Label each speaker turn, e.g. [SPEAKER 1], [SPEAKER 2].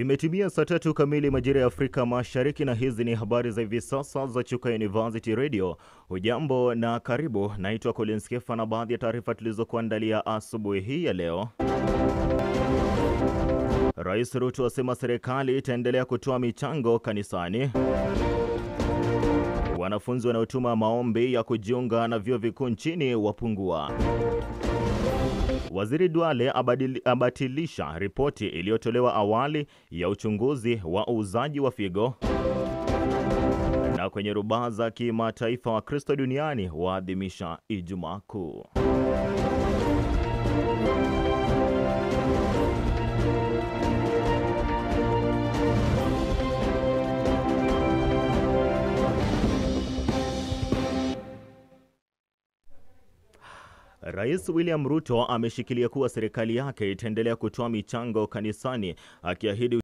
[SPEAKER 1] Imetimia saa 3 kamili majira ya Afrika Mashariki, na hizi ni habari za hivi sasa za Chuka University Radio. Hujambo na karibu. Naitwa Collins Kefa na baadhi ya taarifa tulizokuandalia asubuhi hii ya leo. Rais Ruto asema serikali itaendelea kutoa michango kanisani. Wanafunzi wanaotuma maombi ya kujiunga na vyuo vikuu nchini wapungua. Waziri Duale abatilisha ripoti iliyotolewa awali ya uchunguzi wa uuzaji wa figo. Na kwenye rubaa za kimataifa, wa Kristo duniani waadhimisha Ijumaa Kuu. Rais William Ruto ameshikilia kuwa serikali yake itaendelea kutoa michango kanisani, akiahidi